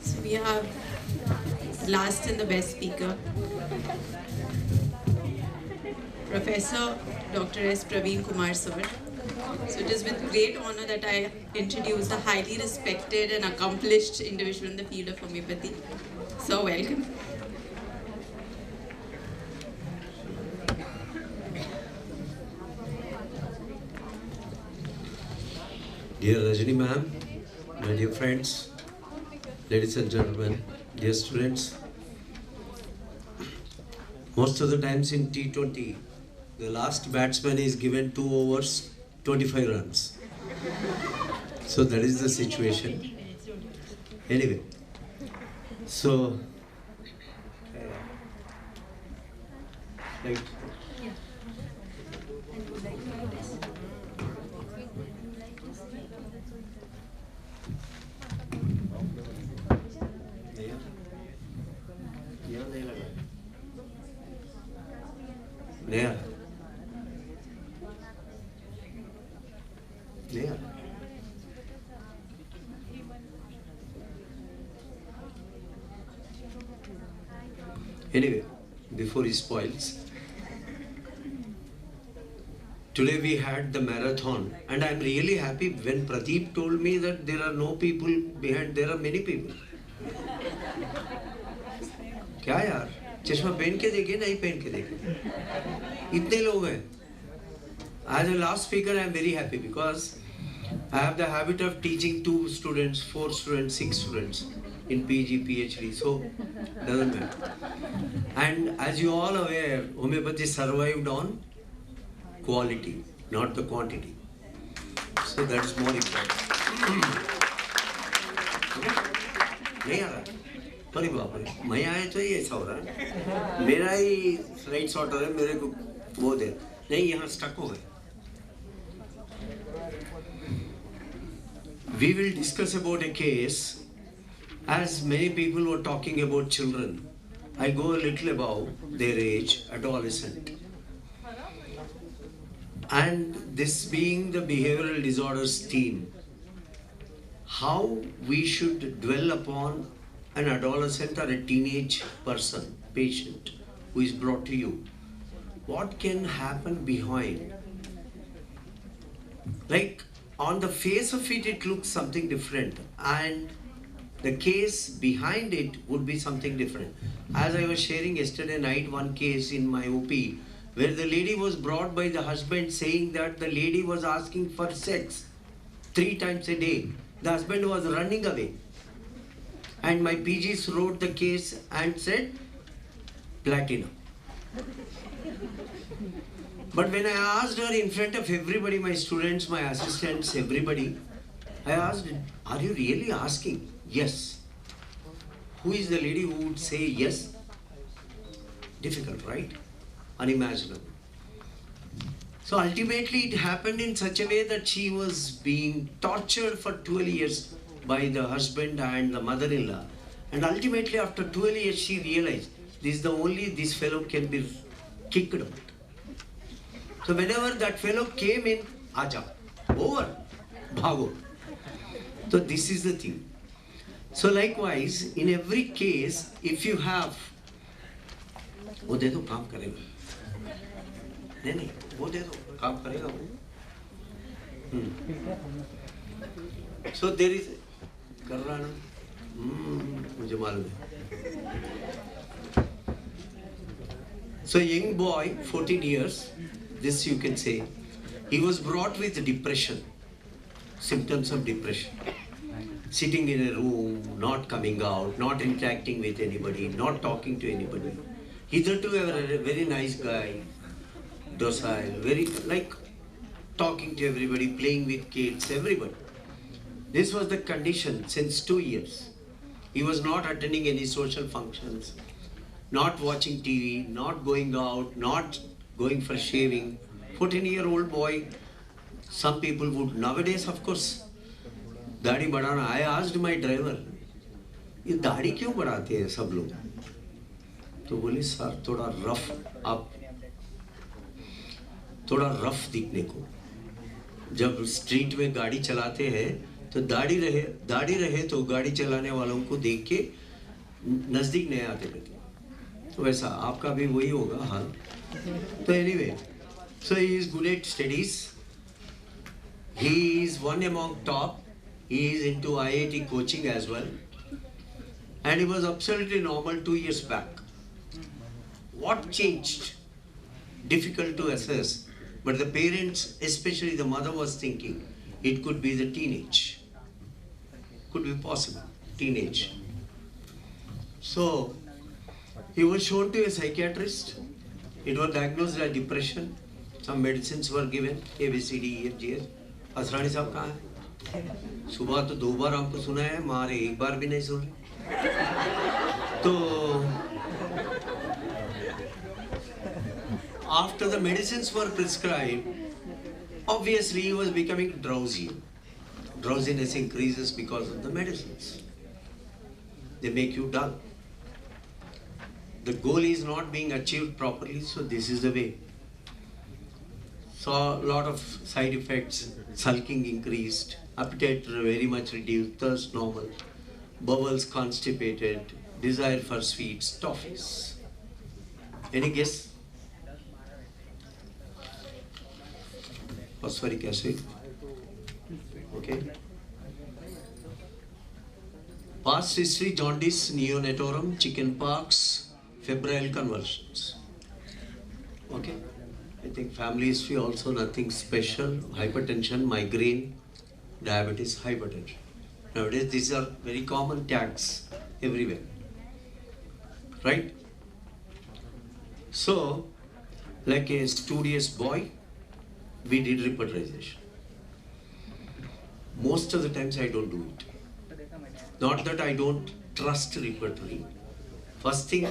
So we have last and the best speaker, Professor Dr. S. Praveen Kumar sir. So it is with great honor that I introduce a highly respected and accomplished individual in the field of homeopathy. So welcome. Dear Rajani ma'am, my dear friends, ladies and gentlemen, dear students, most of the times in T20, the last batsman is given 2 overs, 25 runs. So that is the situation. Anyway, so like Neha. Neha. Anyway, before he spoils, today we had the marathon, and I'm really happy when Pradeep told me that there are no people behind, there are many people. क्या यार चश्मा पहन के देखे नहीं पहन के देखे इतने लोग हैं. As a last speaker, I am very happy because I have the habit of teaching 2 students, 4 students, 6 students in PG, PhD, so doesn't matter. And as you all aware, homeopathy survived on quality, not the quantity. So that's more important. नहीं आ रहा अरे बाप रे मैं आया तो ये ऐसा हो रहा है मेरा ही स्लाइड शॉर्ट हो रहा है मेरे को वो दे नहीं यहाँ स्टक हो गए. We will discuss about a case. As many people were talking about children, I go a little above their age, adolescent. And this being the behavioral disorders team, how we should dwell upon an adolescent or a teenage person, patient, who is brought to you. What can happen behind? Like on the face of it, it looks something different, and the case behind it would be something different. As I was sharing yesterday night, one case in my OP, where the lady was brought by the husband saying that the lady was asking for sex 3 times a day. The husband was running away. And my PGs wrote the case and said, platinum. But when I asked her in front of everybody, my students, my assistants, everybody, I asked, are you really asking? Yes. Who is the lady who would say yes? Difficult, right? Unimaginable. So ultimately it happened in such a way that she was being tortured for 12 years by the husband and the mother-in-law. And ultimately after 12 years she realized this fellow can be kicked out. So whenever that fellow came in, aja, over, bhago. So this is the thing. So likewise, in every case, if you have, वो दे दो काम करेगा, नहीं वो दे दो काम करेगा वो. So there is, कर रहा ना, मुझे मालूम है. So a young boy, 14 years, this you can say, he was brought with depression, symptoms of depression. Sitting in a room, not coming out, not interacting with anybody, not talking to anybody. Hitherto a very nice guy, docile, very like talking to everybody, playing with kids, everybody. This was the condition since 2 years. He was not attending any social functions, not watching TV, not going out, not going for shaving. 14-year-old boy, some people would, nowadays of course, दाढ़ी बढ़ाना. I asked my driver, ये दाढ़ी क्यों बढ़ाते हैं सब लोग? तो बोले सर थोड़ा रफ, आप थोड़ा रफ दिखने को. जब स्ट्रीट में गाड़ी चलाते हैं तो दाढ़ी रहे तो गाड़ी चलाने वालों को देख के नजदीक नहीं आते रहते। तो वैसा आपका भी वही होगा हाल। तो anyway, so he is good at studies. He is one among top. He is into IIT coaching as well. And he was absolutely normal 2 years back. What changed? Difficult to assess. But the parents, especially the mother, was thinking it could be the teenage. Could be possible, teenage. So he was shown to a psychiatrist. It was diagnosed as depression. Some medicines were given, A, B, C, D, E, F, G, H. Asrani साहब कहाँ हैं? सुबह तो 2 बार हमको सुना है, मारे 1 बार भी नहीं सुन रहे। तो after the medicines were prescribed, obviously he was becoming drowsy. Drowsiness increases because of the medicines. They make you dull. The goal is not being achieved properly, so this is the way. Saw a lot of side effects. Sulking increased, appetite very much reduced, thirst normal, bowels constipated, desire for sweets, toffees. Any guess? Phosphoric acid. Okay. Past history: jaundice, neonatorum, chickenpox, febrile convulsions. Okay. I think family history also nothing special. Hypertension, migraine, diabetes, hypertension. Nowadays these are very common tags everywhere. Right? So, like a studious boy, we did repertorization. Most of the times I don't do it. Not that I don't trust repertory. First thing,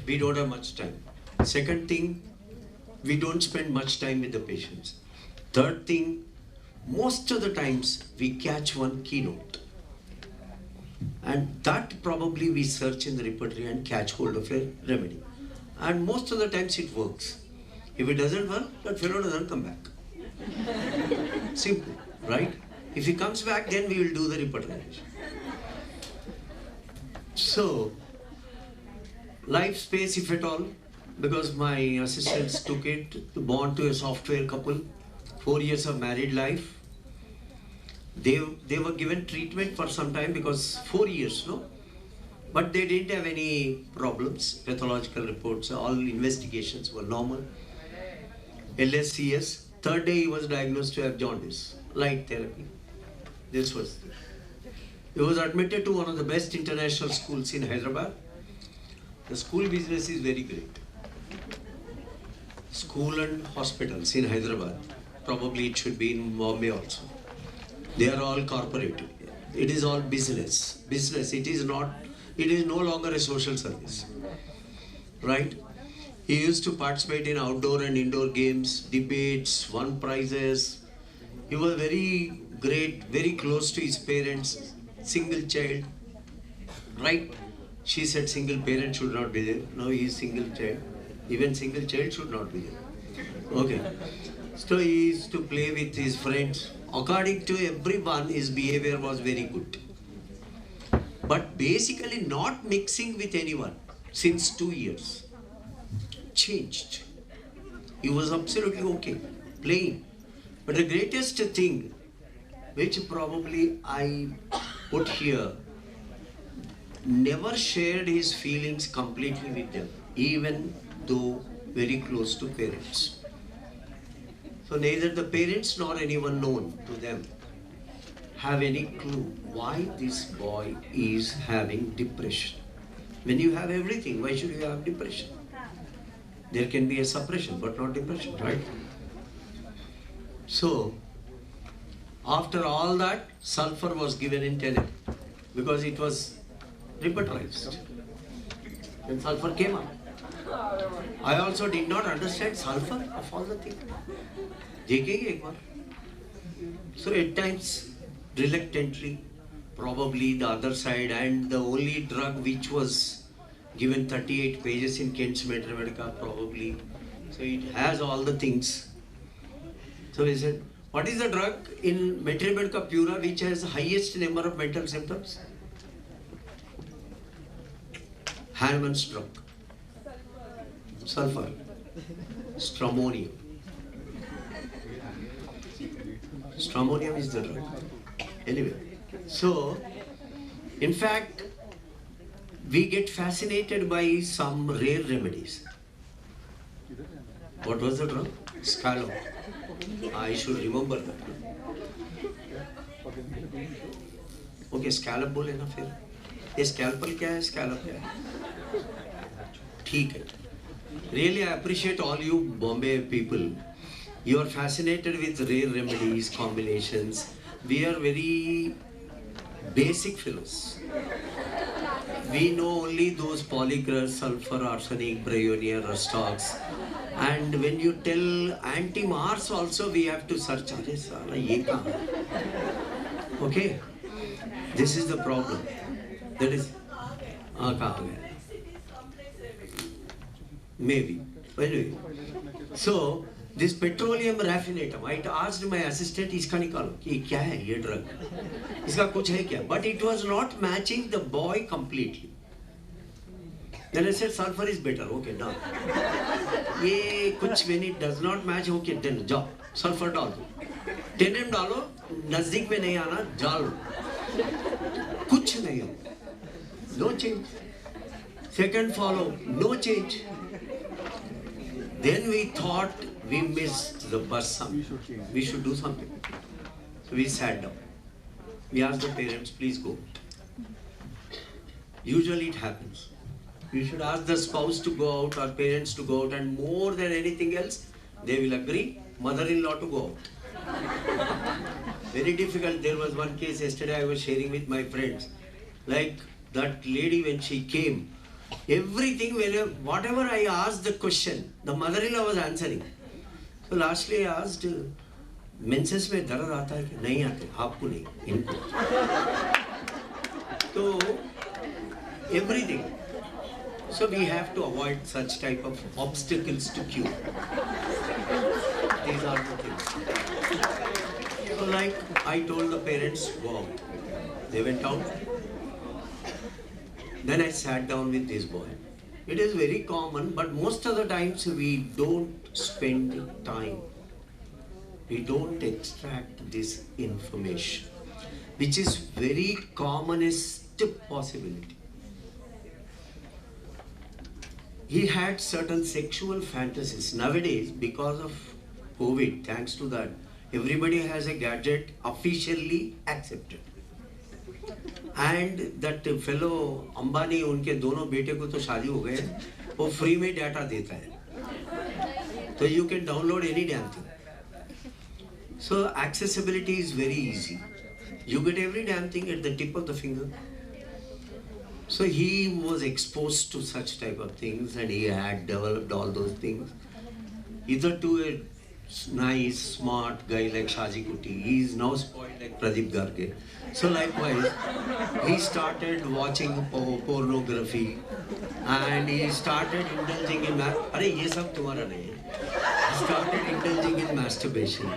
we don't have much time. Second thing, we don't spend much time with the patients. Third thing, most of the times we catch one keynote. And that probably we search in the repertory and catch hold of a remedy. And most of the times it works. If it doesn't work, that fellow doesn't come back. Simple, right? If he comes back, then we will do the repertorization. So, life space, if at all, because my assistants took it, born to a software couple, 4 years of married life. They were given treatment for some time because 4 years, no? But they didn't have any problems, pathological reports, all investigations were normal. LSCS, third day he was diagnosed to have jaundice, light therapy. This was. He was admitted to one of the best international schools in Hyderabad. The school business is very great. School and hospitals in Hyderabad. Probably it should be in Bombay also. They are all corporate. It is all business. Business. It is no longer a social service. Right? He used to participate in outdoor and indoor games, debates, won prizes. He was very great, very close to his parents, single child. Right? She said single parent should not be there. No, he is single child. Even single child should not be there. Okay. So he used to play with his friends. According to everyone, his behavior was very good. But basically not mixing with anyone since 2 years. Changed. He was absolutely okay, playing. But the greatest thing, which probably I put here, never shared his feelings completely with them, even though very close to parents. So neither the parents nor anyone known to them have any clue why this boy is having depression. When you have everything, why should you have depression? There can be a suppression, but not depression, right? So, after all that, sulfur was given in 10 because it was repertorized. When sulfur came up, I also did not understand sulfur of all the things. So at times, reluctantly, probably the other side, and the only drug which was given 38 pages in Kent's Mathematica, probably. So it has all the things. So he said, What is the drug in Metribed ka Pura which has highest number of mental symptoms? Hahnemann's drug. Sulfur. Stramonium. Stramonium is the drug. Anyway, so in fact, we get fascinated by some rare remedies. What was the drug? Scallop. I should remember that. Okay, scallop बोले ना फिर. ये scalpel क्या है? Scallop क्या है? ठीक है. Really, I appreciate all you Bombay people. You are fascinated with rare remedies, combinations. We are very basic fellows. We know only those polychromes, sulfur, arsenic, bryonia, rustox. And when you tell anti-Mars also, we have to search. Arey sala, ye kahan? Okay? This is the problem. That is, kahan gaya? Maybe. Anyway, so this petroleum raffinatum, I asked my assistant, इसका निकालो कि क्या है ये drug, इसका कुछ है क्या? But it was not matching the boy completely. Then I said sulfur is better. Okay, done. ये कुछ when it does not match, okay, then जाओ sulfur डालो, 10 डालो, नजदीक में नहीं आना, जाओ, कुछ नहीं हो, no change. Second follow, no change. Then we thought we missed the bus. We should do something. So we sat down. We asked the parents, please go. Usually it happens. You should ask the spouse to go out or parents to go out, and more than anything else, they will agree, mother-in-law to go out. Very difficult. There was one case yesterday I was sharing with my friends. Like that lady when she came, everything, whatever I asked the question, the mother-in-law was answering. So lastly I asked, menses में दर्द आता है कि नहीं आते? आपको नहीं, इनको. So everything. So we have to avoid such type of obstacles to cure. These are the things. So like I told the parents, go out. They went out. Then I sat down with this boy. It is very common, but most of the times we don't spend time. We don't extract this information, which is very commonest possibility. He had certain sexual fantasies. Nowadays, because of COVID, thanks to that, everybody has a gadget officially accepted. And that fellow Ambani, उनके दोनों बेटे को तो शादी हो गए, वो free में डाटा देता है. So you can download any damn thing. So accessibility is very easy. You get every damn thing at the tip of the finger. So he was exposed to such type of things, and he had developed all those things. Either to a nice, smart guy like Shaji Kuti, he is now spoiled like Pradeep Garge. So likewise, he started watching pornography, and he started indulging in अरे ये सब तुम्हारा नहीं है. He started indulging in masturbation.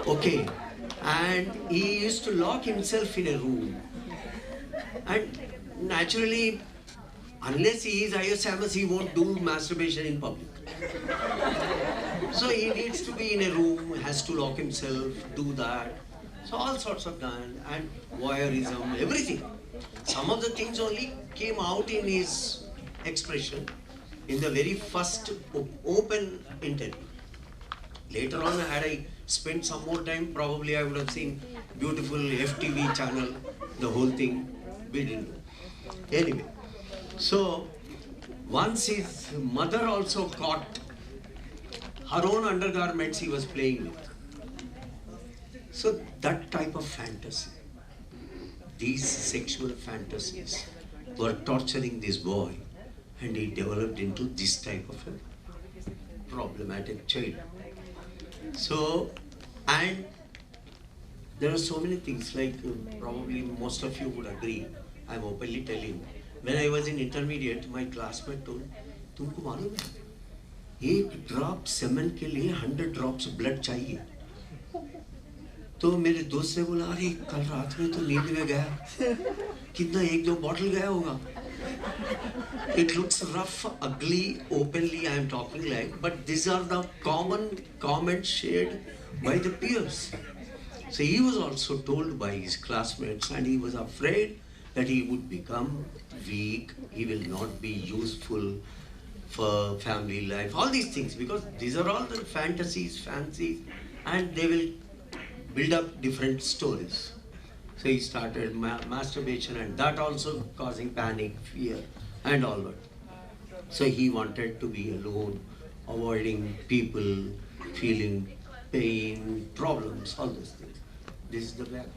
Okay, and he used to lock himself in a room, and naturally, unless he is ISMS, he won't do masturbation in public. So he needs to be in a room, has to lock himself, do that. So all sorts of that, and voyeurism, everything. Some of the things only came out in his expression in the very first open interview. Later on, had I spent some more time, probably I would have seen beautiful FTV channel, the whole thing. We didn't do. Anyway, so once his mother also caught her own undergarments he was playing with. So that type of fantasy, these sexual fantasies were torturing this boy, and he developed into this type of a problematic child. So, and there are so many things, like probably most of you would agree, I'm openly telling. When I was in intermediate, my classmate told, तुमको मालूम है, 1 drop semen के लिए 100 drops blood चाहिए. तो मेरे दोस्त ने बोला, अरे कल रात में तो नींद में गया, कितना 1-2 बॉटल गया होगा. It looks rough, ugly, openly I am talking like, but these are the common comments shared by the peers. So he was also told by his classmates, and he was afraid that he would become weak, he will not be useful for family life, all these things, because these are all the fantasies, fancies, and they will build up different stories. So he started masturbation, and that also causing panic, fear, and all that. So he wanted to be alone, avoiding people, feeling pain, problems, all those things. This is the background.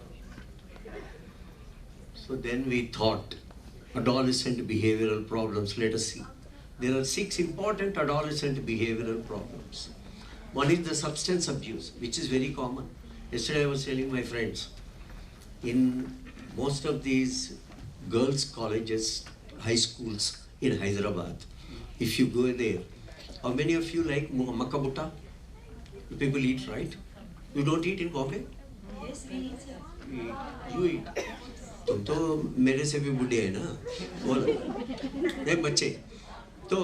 So then we thought, adolescent behavioral problems, let us see. There are 6 important adolescent behavioral problems. One is the substance abuse, which is very common. Yesterday I was telling my friends, in most of these girls' colleges, high schools in Hyderabad, if you go there, how many of you like makka? People eat, right? You don't eat in Bombay? Yes, we eat, sir. You eat. तुम तो मेरे से भी बुढ़े हैं ना, बोलो, नहीं बच्चे, तो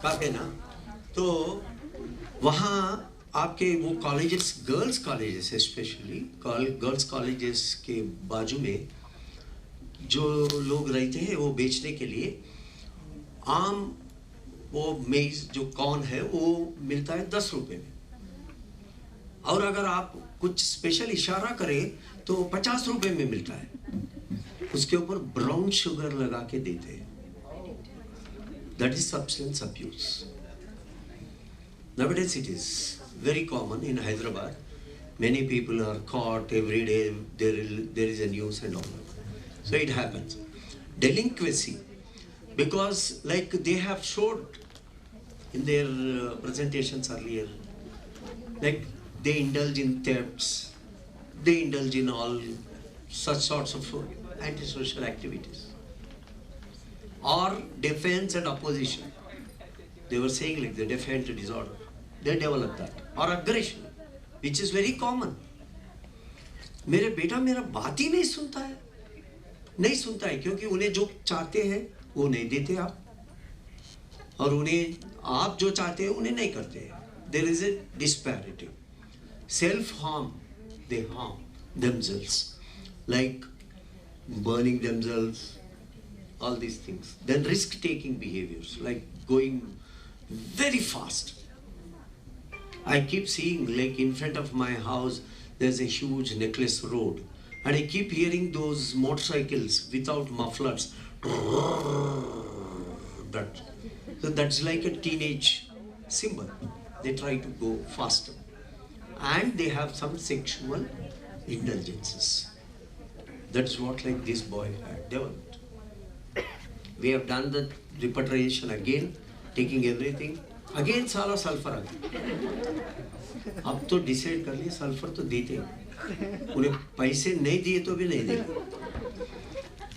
काफी ना, तो वहाँ आपके वो colleges, girls colleges specially, girls colleges के बाजू में जो लोग रहते हैं वो बेचने के लिए आम वो मेज जो कॉर्न है वो मिलता है 10 रुपए में, और अगर आप कुछ स्पेशल इशारा करें तो 50 रुपए में मिलता है. उसके ऊपर ब्राउन शुगर लगा के देते हैं. That is substance abuse. Nowadays it is very common in Hyderabad. Many people are caught every day. There is a news and all that. So it happens. Delinquency, because like they have showed in their presentations earlier, like they indulge in thefts, they indulge in all such sorts of antisocial activities. Or defense and opposition. They were saying like the defense disorder. They develop that. Or aggression, which is very common. मेरे बेटा मेरा बात ही नहीं सुनता है, नहीं सुनता है क्योंकि उन्हें जो चाहते हैं वो नहीं देते आप, और उन्हें आप जो चाहते हैं उन्हें नहीं करते हैं. There is a disparity. Self-harm, they harm themselves, like burning themselves, all these things. Then risk-taking behaviors, like going very fast. I keep seeing, like in front of my house, there's a huge necklace road, and I keep hearing those motorcycles without mufflers. So that's like a teenage symbol. They try to go faster, and they have some sexual indulgences. That's what like this boy had developed. We have done the repatriation again, taking everything. Again सारा sulphur आ गया. अब तो decide कर लिए sulphur तो देते हैं, उन्हें पैसे नहीं दिए तो भी नहीं देंगे.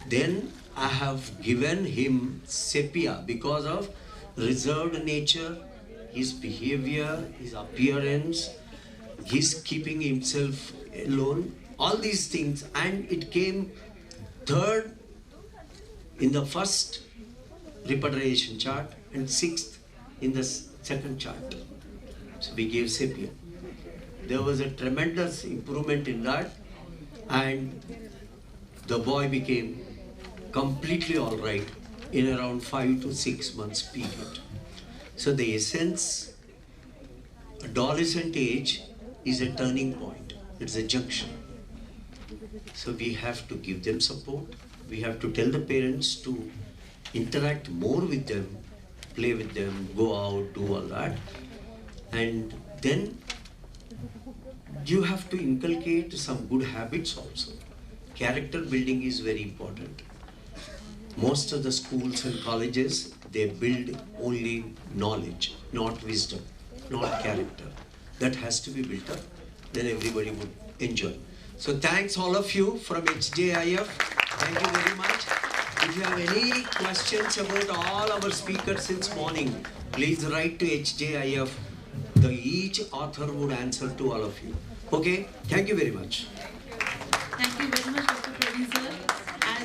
Then I have given him sepia because of reserved nature, his behavior, his appearance, his keeping himself alone, all these things, and it came third in the first repatriation chart and 6th in the second chart. So we gave sepia. There was a tremendous improvement in that, and the boy became completely all right in around 5 to 6 months period. So the essence, adolescent age is a turning point. It's a junction. So we have to give them support. We have to tell the parents to interact more with them, play with them, go out, do all that. And then you have to inculcate some good habits also. Character building is very important. Most of the schools and colleges, they build only knowledge, not wisdom, not character. That has to be built up, then everybody would enjoy. So thanks all of you from HJIF. Thank you very much. If you have any questions about all our speakers since morning, please write to HJIF. Each author would answer to all of you. Okay, thank you very much.